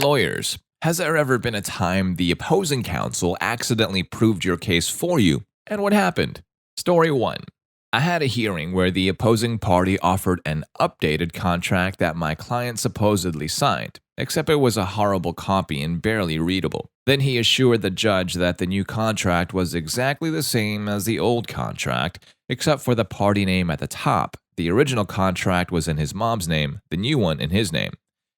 Lawyers, has there ever been a time the opposing counsel accidentally proved your case for you, and what happened? Story 1. I had a hearing where the opposing party offered an updated contract that my client supposedly signed, except it was a horrible copy and barely readable. Then he assured the judge that the new contract was exactly the same as the old contract, except for the party name at the top. The original contract was in his mom's name, the new one in his name,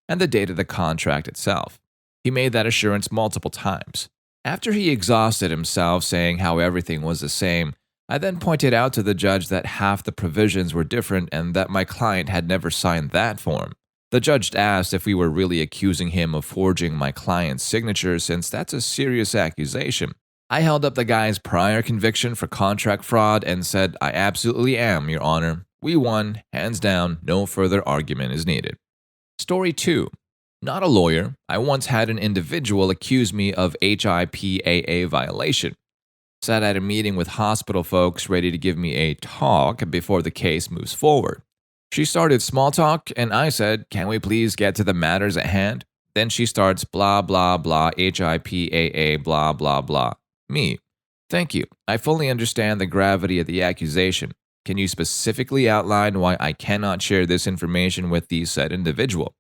and the date of the contract itself. He made that assurance multiple times. After he exhausted himself saying how everything was the same, I then pointed out to the judge that half the provisions were different and that my client had never signed that form. The judge asked if we were really accusing him of forging my client's signature since that's a serious accusation. I held up the guy's prior conviction for contract fraud and said, "I absolutely am, Your Honor. We won, hands down, no further argument is needed." Story 2. Not a lawyer, I once had an individual accuse me of HIPAA violation. Sat at a meeting with hospital folks ready to give me a talk before the case moves forward. She started small talk and I said, "Can we please get to the matters at hand?" Then she starts blah blah blah HIPAA blah blah blah. Me. "Thank you. I fully understand the gravity of the accusation. Can you specifically outline why I cannot share this information with the said individual?"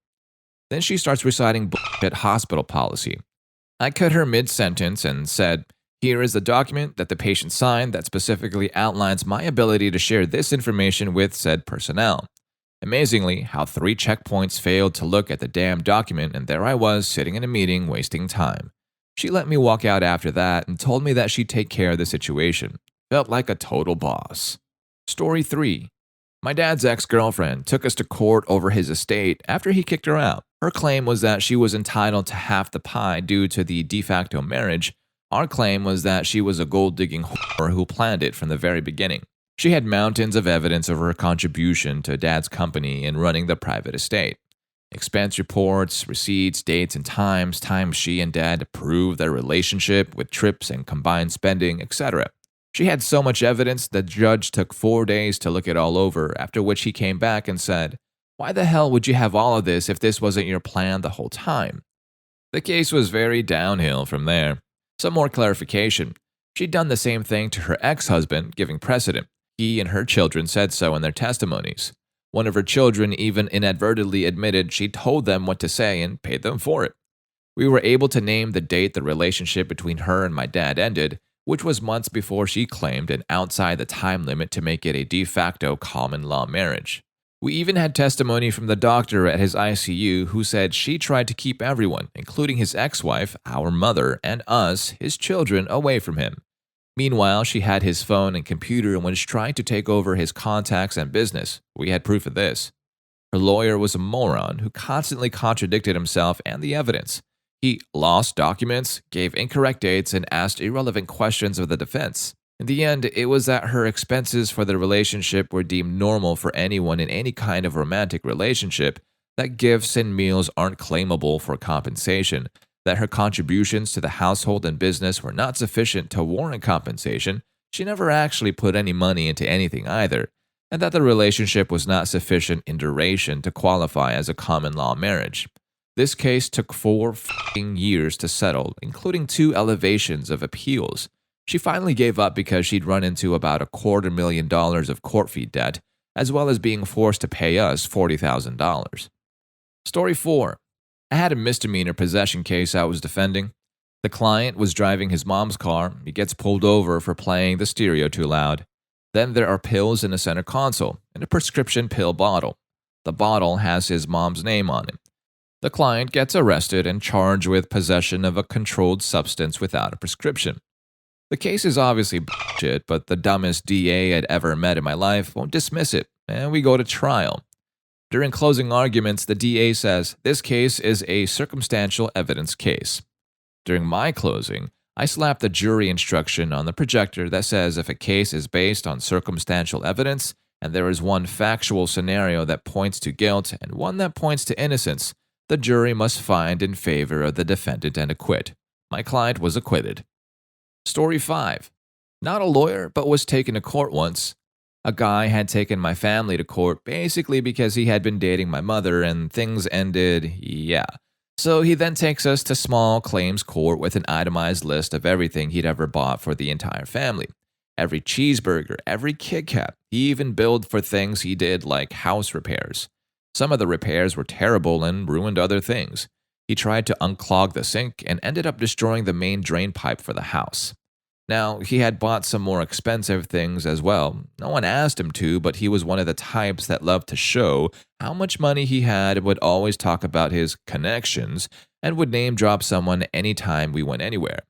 Then she starts reciting bullshit hospital policy. I cut her mid-sentence and said, "Here is the document that the patient signed that specifically outlines my ability to share this information with said personnel." Amazingly, how 3 checkpoints failed to look at the damn document, and there I was sitting in a meeting wasting time. She let me walk out after that and told me that she'd take care of the situation. Felt like a total boss. Story 3. My dad's ex-girlfriend took us to court over his estate after he kicked her out. Her claim was that she was entitled to half the pie due to the de facto marriage. Our claim was that she was a gold-digging whore who planned it from the very beginning. She had mountains of evidence of her contribution to Dad's company in running the private estate. Expense reports, receipts, dates, and times she and Dad approved their relationship with trips and combined spending, etc. She had so much evidence the judge took 4 days to look it all over, after which he came back and said, "Why the hell would you have all of this if this wasn't your plan the whole time?" The case was very downhill from there. Some more clarification. She'd done the same thing to her ex-husband, giving precedent. He and her children said so in their testimonies. One of her children even inadvertently admitted she told them what to say and paid them for it. We were able to name the date the relationship between her and my dad ended, which was months before she claimed and outside the time limit to make it a de facto common law marriage. We even had testimony from the doctor at his ICU who said she tried to keep everyone, including his ex-wife, our mother, and us, his children, away from him. Meanwhile, she had his phone and computer and was trying to take over his contacts and business. We had proof of this. Her lawyer was a moron who constantly contradicted himself and the evidence. He lost documents, gave incorrect dates, and asked irrelevant questions of the defense. In the end, it was that her expenses for the relationship were deemed normal for anyone in any kind of romantic relationship, that gifts and meals aren't claimable for compensation, that her contributions to the household and business were not sufficient to warrant compensation, she never actually put any money into anything either, and that the relationship was not sufficient in duration to qualify as a common law marriage. This case took 4 years to settle, including 2 elevations of appeals. She finally gave up because she'd run into about $250,000 of court fee debt, as well as being forced to pay us $40,000. Story 4. I had a misdemeanor possession case I was defending. The client was driving his mom's car. He gets pulled over for playing the stereo too loud. Then there are pills in the center console and a prescription pill bottle. The bottle has his mom's name on it. The client gets arrested and charged with possession of a controlled substance without a prescription. The case is obviously bullshit, but the dumbest DA I'd ever met in my life won't dismiss it, and we go to trial. During closing arguments, the DA says, "This case is a circumstantial evidence case." During my closing, I slap the jury instruction on the projector that says if a case is based on circumstantial evidence, and there is one factual scenario that points to guilt and one that points to innocence, the jury must find in favor of the defendant and acquit. My client was acquitted. Story 5. Not a lawyer, but was taken to court once. A guy had taken my family to court basically because he had been dating my mother and things ended, So he then takes us to small claims court with an itemized list of everything he'd ever bought for the entire family. Every cheeseburger, every Kit Kat. He even billed for things he did like house repairs. Some of the repairs were terrible and ruined other things. He tried to unclog the sink and ended up destroying the main drain pipe for the house. Now, he had bought some more expensive things as well. No one asked him to, but he was one of the types that loved to show how much money he had and would always talk about his connections and would name drop someone anytime we went anywhere.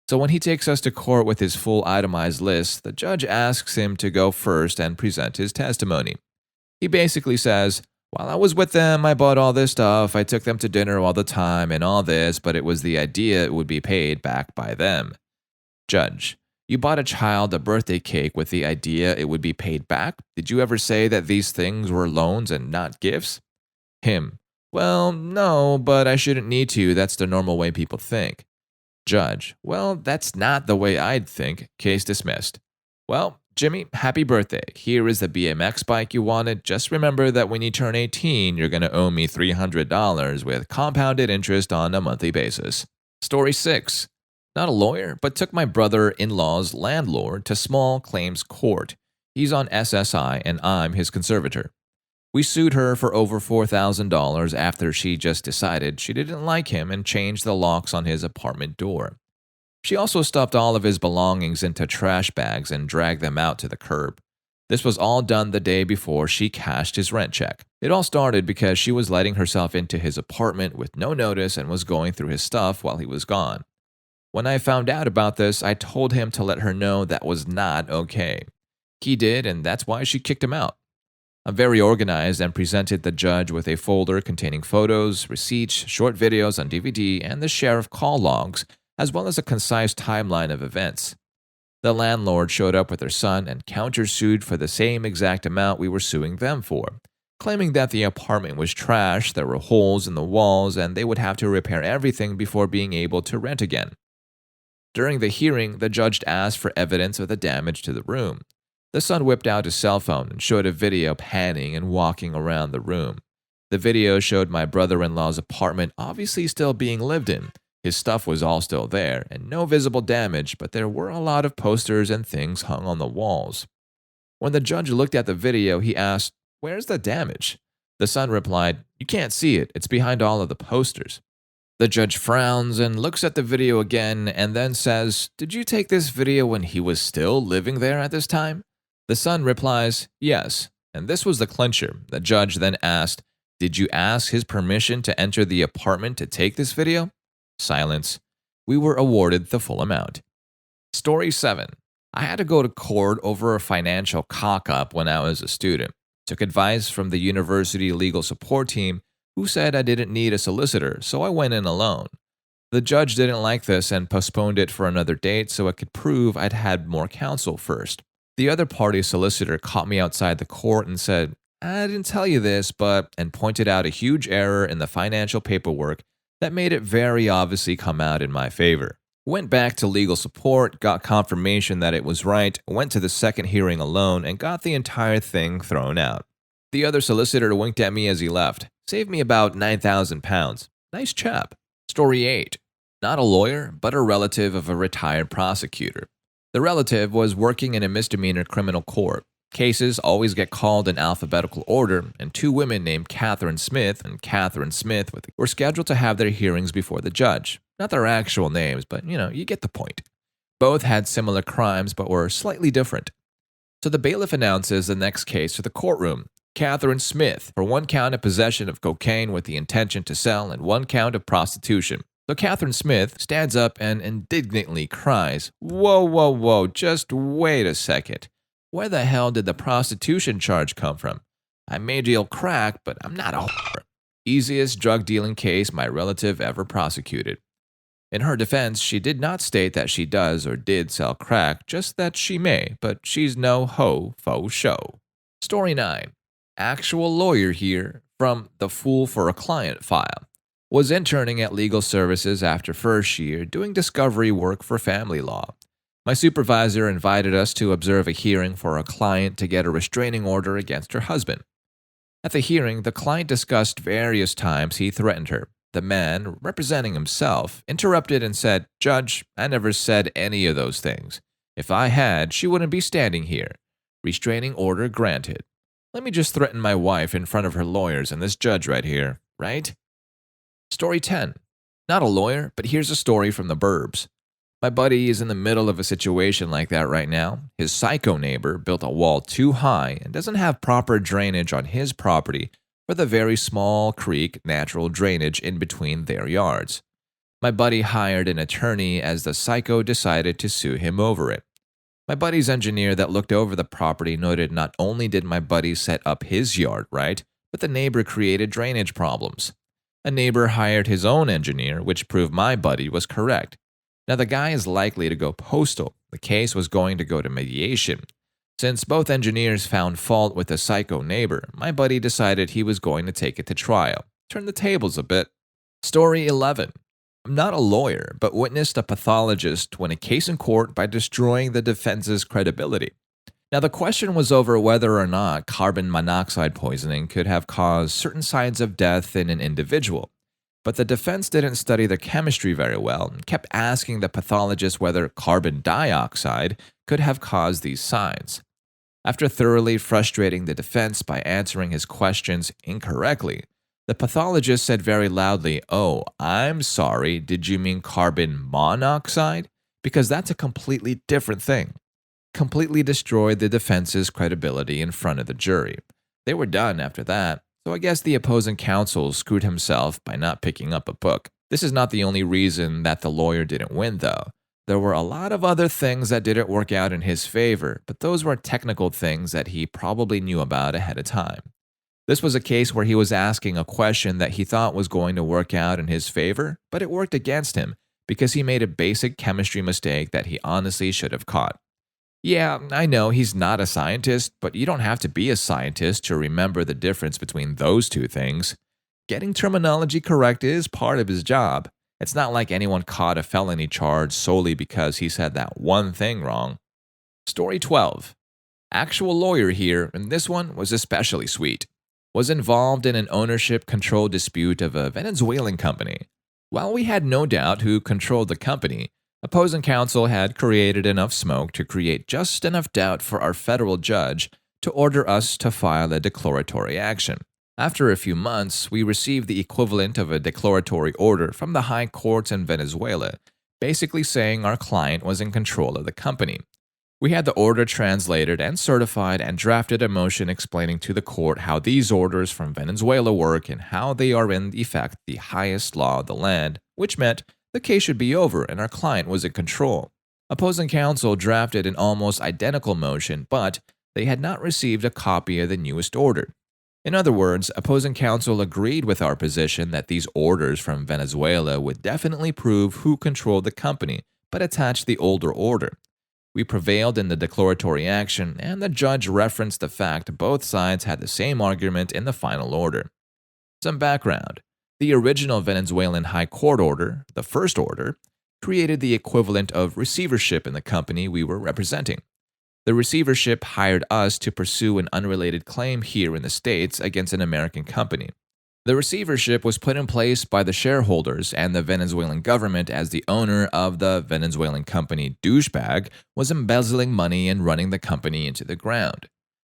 So when he takes us to court with his full itemized list, the judge asks him to go first and present his testimony. He basically says, "While I was with them, I bought all this stuff, I took them to dinner all the time and all this, but it was the idea it would be paid back by them." Judge, you bought a child a birthday cake with the idea it would be paid back? Did you ever say that these things were loans and not gifts? Him, well, no, but I shouldn't need to. That's the normal way people think. Judge, well, that's not the way I'd think. Case dismissed. Well, Jimmy, happy birthday. Here is the BMX bike you wanted. Just remember that when you turn 18, you're going to owe me $300 with compounded interest on a monthly basis. Story 6. Not a lawyer, but took my brother-in-law's landlord to small claims court. He's on SSI and I'm his conservator. We sued her for over $4,000 after she just decided she didn't like him and changed the locks on his apartment door. She also stuffed all of his belongings into trash bags and dragged them out to the curb. This was all done the day before she cashed his rent check. It all started because she was letting herself into his apartment with no notice and was going through his stuff while he was gone. When I found out about this, I told him to let her know that was not okay. He did, and that's why she kicked him out. I'm very organized and presented the judge with a folder containing photos, receipts, short videos on DVD, and the sheriff call logs, as well as a concise timeline of events. The landlord showed up with her son and countersued for the same exact amount we were suing them for, claiming that the apartment was trash, there were holes in the walls, and they would have to repair everything before being able to rent again. During the hearing, the judge asked for evidence of the damage to the room. The son whipped out his cell phone and showed a video panning and walking around the room. The video showed my brother-in-law's apartment obviously still being lived in. His stuff was all still there, and no visible damage, but there were a lot of posters and things hung on the walls. When the judge looked at the video, he asked, "Where's the damage?" The son replied, "You can't see it, it's behind all of the posters." The judge frowns and looks at the video again and then says, "Did you take this video when he was still living there at this time?" The son replies, "Yes," and this was the clincher. The judge then asked, "Did you ask his permission to enter the apartment to take this video?" Silence. We were awarded the full amount. Story 7. I had to go to court over a financial cock-up when I was a student. Took advice from the university legal support team who said I didn't need a solicitor, so I went in alone. The judge didn't like this and postponed it for another date so it could prove I'd had more counsel first. The other party's solicitor caught me outside the court and said, "I didn't tell you this, but," and pointed out a huge error in the financial paperwork that made it very obviously come out in my favor. Went back to legal support, got confirmation that it was right, went to the second hearing alone, and got the entire thing thrown out. The other solicitor winked at me as he left. Saved me about £9,000. Nice chap. Story 8. Not a lawyer, but a relative of a retired prosecutor. The relative was working in a misdemeanor criminal court. Cases always get called in alphabetical order, and two women named Catherine Smith and Catherine Smith were scheduled to have their hearings before the judge. Not their actual names, but you get the point. Both had similar crimes, but were slightly different. So the bailiff announces the next case to the courtroom. Catherine Smith for one count of possession of cocaine with the intention to sell and one count of prostitution. So Catherine Smith stands up and indignantly cries, "Whoa, whoa, whoa, just wait a second. Where the hell did the prostitution charge come from? I may deal crack, but I'm not a whore." Easiest drug dealing case my relative ever prosecuted. In her defense, she did not state that she does or did sell crack, just that she may, but she's no hoe faux show. Story 9. Actual lawyer here from the Fool for a Client file. Was interning at legal services after first year doing discovery work for family law. My supervisor invited us to observe a hearing for a client to get a restraining order against her husband. At the hearing, the client discussed various times he threatened her. The man, representing himself, interrupted and said, "Judge, I never said any of those things. If I had, she wouldn't be standing here. Restraining order granted. Let me just threaten my wife in front of her lawyers and this judge right here, right?" Story 10. Not a lawyer, but here's a story from the burbs. My buddy is in the middle of a situation like that right now. His psycho neighbor built a wall too high and doesn't have proper drainage on his property for the very small creek natural drainage in between their yards. My buddy hired an attorney as the psycho decided to sue him over it. My buddy's engineer that looked over the property noted not only did my buddy set up his yard right, but the neighbor created drainage problems. A neighbor hired his own engineer, which proved my buddy was correct. Now the guy is likely to go postal. The case was going to go to mediation. Since both engineers found fault with the psycho neighbor, my buddy decided he was going to take it to trial. Turn the tables a bit. Story 11. I'm not a lawyer, but witnessed a pathologist win a case in court by destroying the defense's credibility. Now, the question was over whether or not carbon monoxide poisoning could have caused certain signs of death in an individual. But the defense didn't study the chemistry very well and kept asking the pathologist whether carbon dioxide could have caused these signs. After thoroughly frustrating the defense by answering his questions incorrectly, the pathologist said very loudly, "Oh, I'm sorry, did you mean carbon monoxide? Because that's a completely different thing." Completely destroyed the defense's credibility in front of the jury. They were done after that, so I guess the opposing counsel screwed himself by not picking up a book. This is not the only reason that the lawyer didn't win, though. There were a lot of other things that didn't work out in his favor, but those were technical things that he probably knew about ahead of time. This was a case where he was asking a question that he thought was going to work out in his favor, but it worked against him because he made a basic chemistry mistake that he honestly should have caught. Yeah, I know he's not a scientist, but you don't have to be a scientist to remember the difference between those two things. Getting terminology correct is part of his job. It's not like anyone caught a felony charge solely because he said that one thing wrong. Story 12. Actual lawyer here, and this one was especially sweet. Was involved in an ownership control dispute of a Venezuelan company. While we had no doubt who controlled the company, opposing counsel had created enough smoke to create just enough doubt for our federal judge to order us to file a declaratory action. After a few months, we received the equivalent of a declaratory order from the high courts in Venezuela, basically saying our client was in control of the company. We had the order translated and certified and drafted a motion explaining to the court how these orders from Venezuela work and how they are in effect the highest law of the land, which meant the case should be over and our client was in control. Opposing counsel drafted an almost identical motion, but they had not received a copy of the newest order. In other words, opposing counsel agreed with our position that these orders from Venezuela would definitely prove who controlled the company, but attached the older order. We prevailed in the declaratory action, and the judge referenced the fact both sides had the same argument in the final order. Some background. The original Venezuelan High Court order, the first order, created the equivalent of receivership in the company we were representing. The receivership hired us to pursue an unrelated claim here in the States against an American company. The receivership was put in place by the shareholders, and the Venezuelan government, as the owner of the Venezuelan company Douchebag, was embezzling money and running the company into the ground.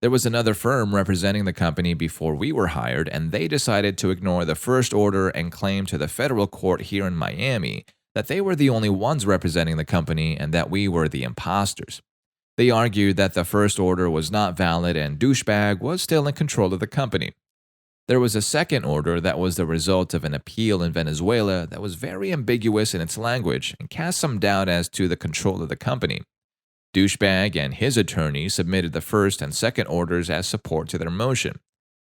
There was another firm representing the company before we were hired, and they decided to ignore the first order and claim to the federal court here in Miami that they were the only ones representing the company and that we were the imposters. They argued that the first order was not valid and Douchebag was still in control of the company. There was a second order that was the result of an appeal in Venezuela that was very ambiguous in its language and cast some doubt as to the control of the company. Douchebag and his attorney submitted the first and second orders as support to their motion.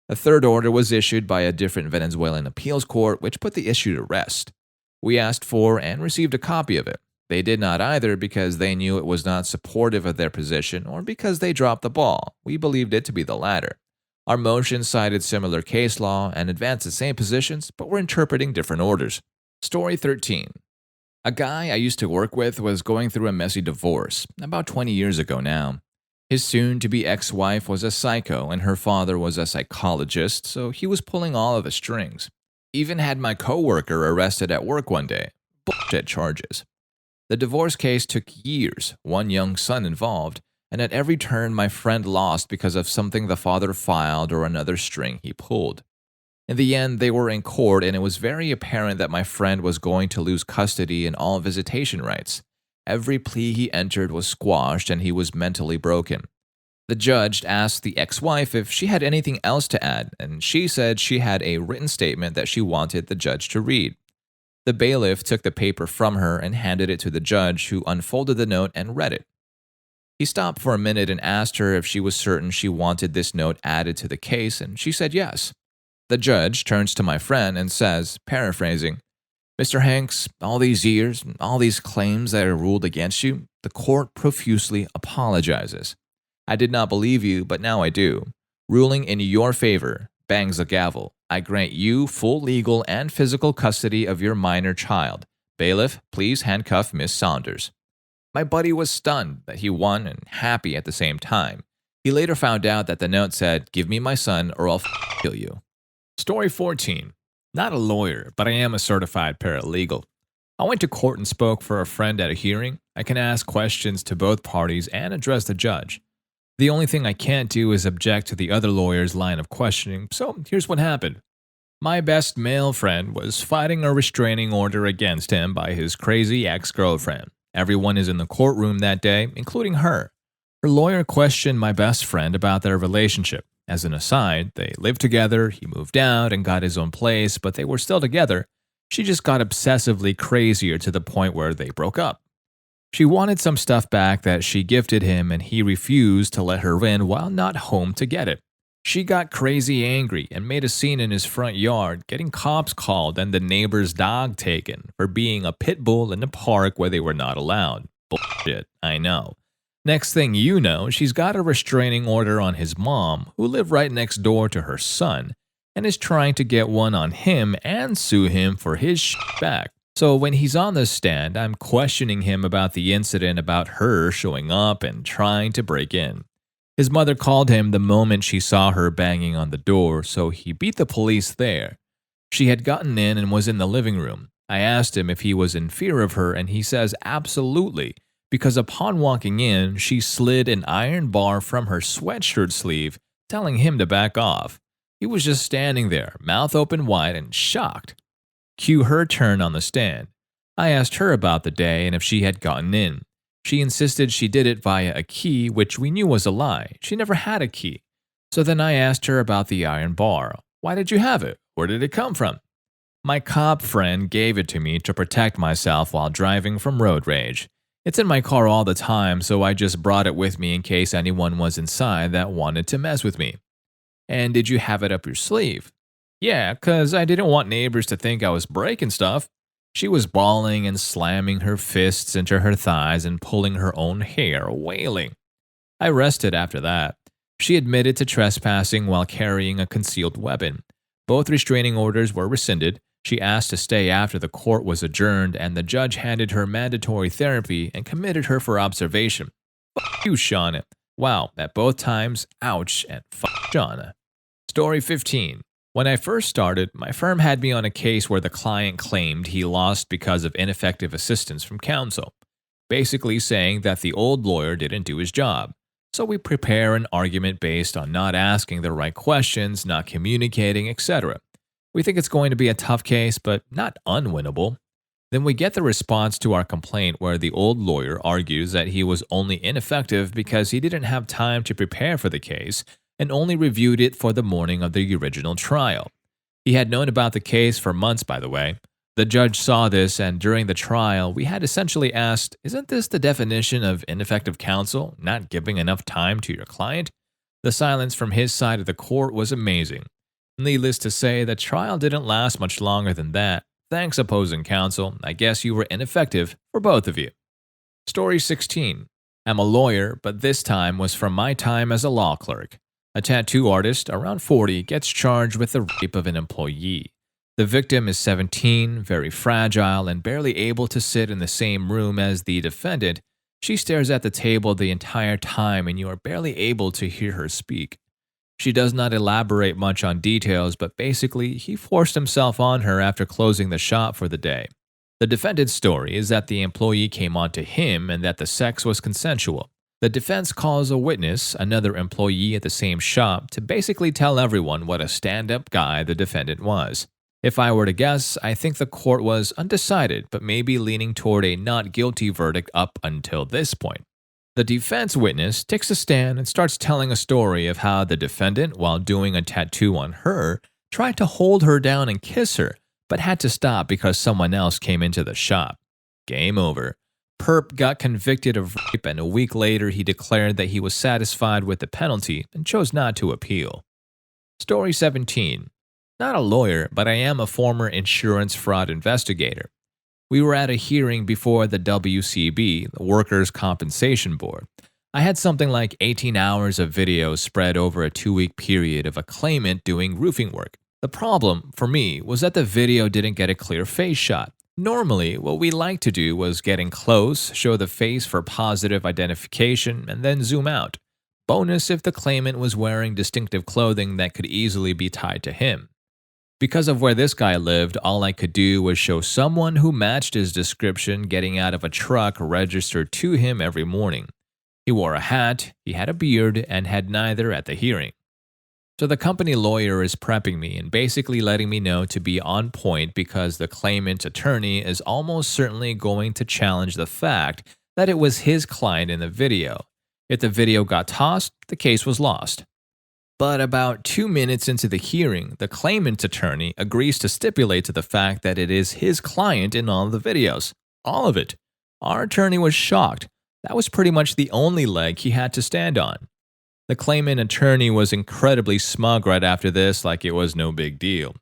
A third order was issued by a different Venezuelan appeals court, which put the issue to rest. We asked for and received a copy of it. They did not either because they knew it was not supportive of their position or because they dropped the ball. We believed it to be the latter. Our motion cited similar case law and advanced the same positions, but were interpreting different orders. Story 13. A guy I used to work with was going through a messy divorce, about 20 years ago now. His soon-to-be ex-wife was a psycho and her father was a psychologist, so he was pulling all of the strings. Even had my coworker arrested at work one day. Bullshit charges. The divorce case took years, one young son involved, and at every turn my friend lost because of something the father filed or another string he pulled. In the end, they were in court, and it was very apparent that my friend was going to lose custody and all visitation rights. Every plea he entered was squashed, and he was mentally broken. The judge asked the ex-wife if she had anything else to add, and she said she had a written statement that she wanted the judge to read. The bailiff took the paper from her and handed it to the judge, who unfolded the note and read it. He stopped for a minute and asked her if she was certain she wanted this note added to the case, and she said yes. The judge turns to my friend and says, paraphrasing, "Mr. Hanks, all these years, all these claims that are ruled against you, the court profusely apologizes. I did not believe you, but now I do. Ruling in your favor, bangs the gavel. I grant you full legal and physical custody of your minor child. Bailiff, please handcuff Miss Saunders." My buddy was stunned that he won and happy at the same time. He later found out that the note said, "Give me my son or I'll kill you." Story 14. Not a lawyer, but I am a certified paralegal. I went to court and spoke for a friend at a hearing. I can ask questions to both parties and address the judge. The only thing I can't do is object to the other lawyer's line of questioning, so here's what happened. My best male friend was fighting a restraining order against him by his crazy ex-girlfriend. Everyone is in the courtroom that day, including her. Her lawyer questioned my best friend about their relationship. As an aside, they lived together, he moved out and got his own place, but they were still together. She just got obsessively crazier to the point where they broke up. She wanted some stuff back that she gifted him, and he refused to let her in while not home to get it. She got crazy angry and made a scene in his front yard, getting cops called and the neighbor's dog taken for being a pit bull in the park where they were not allowed. Bullshit, I know. Next thing you know, she's got a restraining order on his mom, who lived right next door to her son, and is trying to get one on him and sue him for his shit back. So when he's on the stand, I'm questioning him about the incident about her showing up and trying to break in. His mother called him the moment she saw her banging on the door, so he beat the police there. She had gotten in and was in the living room. I asked him if he was in fear of her, and he says absolutely, because upon walking in, she slid an iron bar from her sweatshirt sleeve, telling him to back off. He was just standing there, mouth open wide and shocked. Cue her turn on the stand. I asked her about the day and if she had gotten in. She insisted she did it via a key, which we knew was a lie. She never had a key. So then I asked her about the iron bar. Why did you have it? Where did it come from? My cop friend gave it to me to protect myself while driving from road rage. It's in my car all the time, so I just brought it with me in case anyone was inside that wanted to mess with me. And did you have it up your sleeve? Yeah, 'cause I didn't want neighbors to think I was breaking stuff. She was bawling and slamming her fists into her thighs and pulling her own hair, wailing. I rested after that. She admitted to trespassing while carrying a concealed weapon. Both restraining orders were rescinded. She asked to stay after the court was adjourned, and the judge handed her mandatory therapy and committed her for observation. F*** you, Shauna. Wow, at both times, ouch, and f*** Shauna. Story 15. When I first started, my firm had me on a case where the client claimed he lost because of ineffective assistance from counsel, basically saying that the old lawyer didn't do his job. So we prepare an argument based on not asking the right questions, not communicating, etc. We think it's going to be a tough case, but not unwinnable. Then we get the response to our complaint where the old lawyer argues that he was only ineffective because he didn't have time to prepare for the case and only reviewed it for the morning of the original trial. He had known about the case for months, by the way. The judge saw this, and during the trial, we had essentially asked, isn't this the definition of ineffective counsel, not giving enough time to your client? The silence from his side of the court was amazing. Needless to say, the trial didn't last much longer than that. Thanks, opposing counsel. I guess you were ineffective for both of you. Story 16. I'm a lawyer, but this time was from my time as a law clerk. A tattoo artist, around 40, gets charged with the rape of an employee. The victim is 17, very fragile, and barely able to sit in the same room as the defendant. She stares at the table the entire time, and you are barely able to hear her speak. She does not elaborate much on details, but basically, he forced himself on her after closing the shop for the day. The defendant's story is that the employee came on to him and that the sex was consensual. The defense calls a witness, another employee at the same shop, to basically tell everyone what a stand-up guy the defendant was. If I were to guess, I think the court was undecided, but maybe leaning toward a not guilty verdict up until this point. The defense witness takes a stand and starts telling a story of how the defendant, while doing a tattoo on her, tried to hold her down and kiss her, but had to stop because someone else came into the shop. Game over. Perp got convicted of rape, and a week later he declared that he was satisfied with the penalty and chose not to appeal. Story 17. Not a lawyer, but I am a former insurance fraud investigator. We were at a hearing before the WCB, the Workers' Compensation Board. I had something like 18 hours of video spread over a 2-week period of a claimant doing roofing work. The problem, for me, was that the video didn't get a clear face shot. Normally, what we like to do was get in close, show the face for positive identification, and then zoom out. Bonus if the claimant was wearing distinctive clothing that could easily be tied to him. Because of where this guy lived, all I could do was show someone who matched his description getting out of a truck registered to him every morning. He wore a hat, he had a beard, and had neither at the hearing. So the company lawyer is prepping me and basically letting me know to be on point because the claimant's attorney is almost certainly going to challenge the fact that it was his client in the video. If the video got tossed, the case was lost. But about 2 minutes into the hearing, the claimant's attorney agrees to stipulate to the fact that it is his client in all of the videos. All of it. Our attorney was shocked. That was pretty much the only leg he had to stand on. The claimant attorney was incredibly smug right after this, like it was no big deal.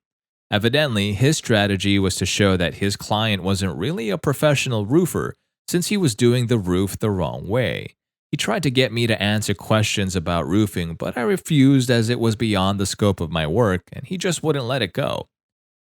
Evidently, his strategy was to show that his client wasn't really a professional roofer since he was doing the roof the wrong way. He tried to get me to answer questions about roofing, but I refused as it was beyond the scope of my work, and he just wouldn't let it go.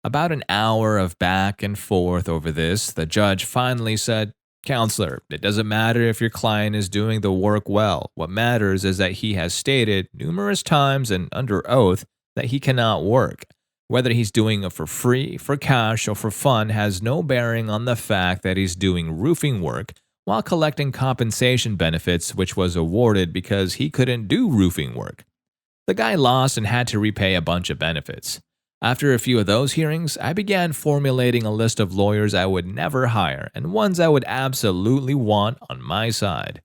About an hour of back and forth over this, the judge finally said, "Counselor, it doesn't matter if your client is doing the work well. What matters is that he has stated numerous times and under oath that he cannot work. Whether he's doing it for free, for cash, or for fun has no bearing on the fact that he's doing roofing work while collecting compensation benefits which was awarded because he couldn't do roofing work." The guy lost and had to repay a bunch of benefits. After a few of those hearings, I began formulating a list of lawyers I would never hire and ones I would absolutely want on my side.